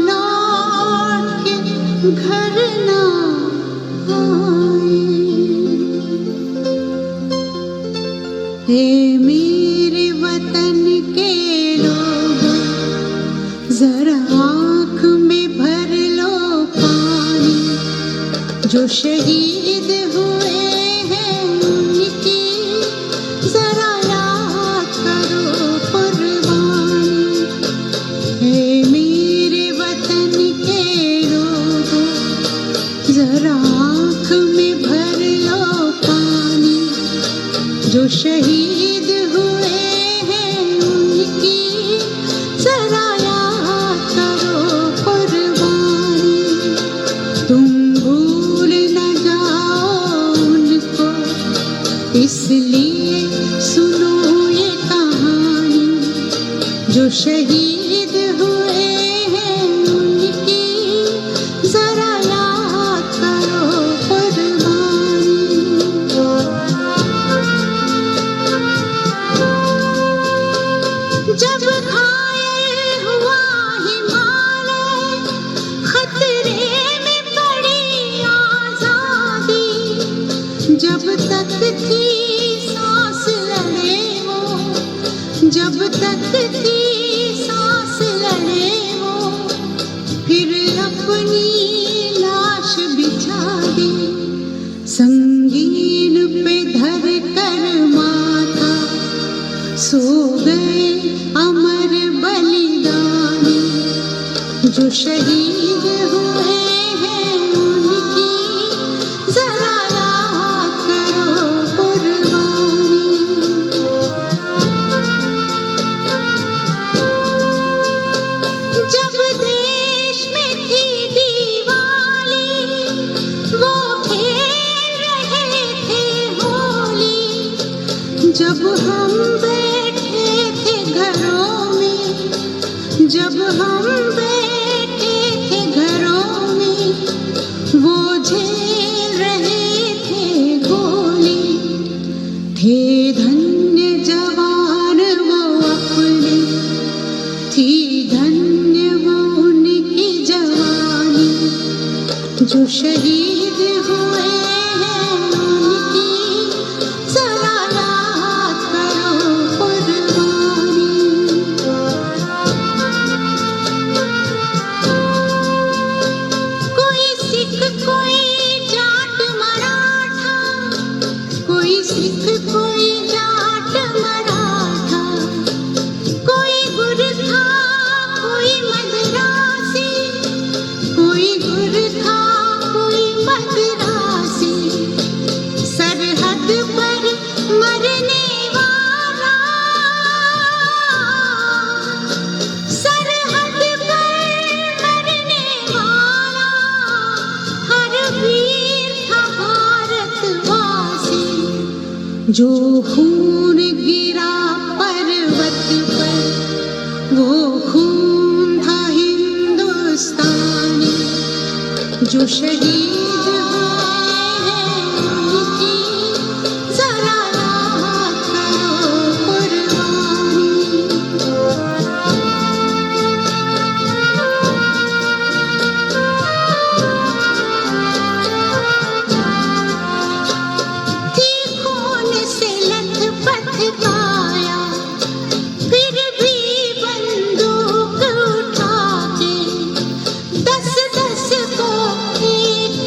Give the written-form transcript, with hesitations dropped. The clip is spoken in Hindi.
लौट के घर ना आए। हे मेरे वतन के लोगों, जरा आँख में भर लो पानी, जो शहीद हुए हैं उनकी जरा याद करो कुर्बानी। हे मेरे वतन के लोगों, जरा आँख में भर लो पानी, जो शहीद हुए हैं उनकी जरा याद करो कुर्बानी। तुम भूल न जाओ उनको, इसलिए सुनो ये कहानी, जो शहीद हुए हैं उनकी जरा याद करो कुर्बानी। जब घायल हुआ हिमालय, खतरे में पड़ी आजादी, जब तक थी सांस लड़े वो, जब तक थी सांस लड़े वो, फिर अपनी लाश बिछा दी, संगीन पे धर कर माथा, सो गए अमर बलिदानी, जो शहीद हुए हैं उनकी जरा याद करो कुर्बानी। जब देश में थी दिवाली, वो खेल रहे थे होली, जब हम बैठे थे घरों में, जब हम बैठे थे घरों में, वो झेल रहे थे गोली। थे धन्य जवान वो अपने, थी धन्य वो उनकी जवानी, जो शहीद हुए हैं उनकी जरा याद करो कुर्बानी। कोई सिख कोई जाट मराठा, कोई सिख कोई जाट मराठा, कोई गुरखा कोई मद्रासी, कोई गुरखा कोई मद्रासी, सरहद पर मरने वाला, सरहद पर मरने वाला, हर वीर था भारतवासी, जो खून गिरा पर्वत पर, वो खून था हिंदुस्तानी, जो शहीद हुए हैं उनकी जरा याद करो कुर्बानी। थी खून से लथपथ काया, फिर भी बंदूक उठा के 10-10 को एक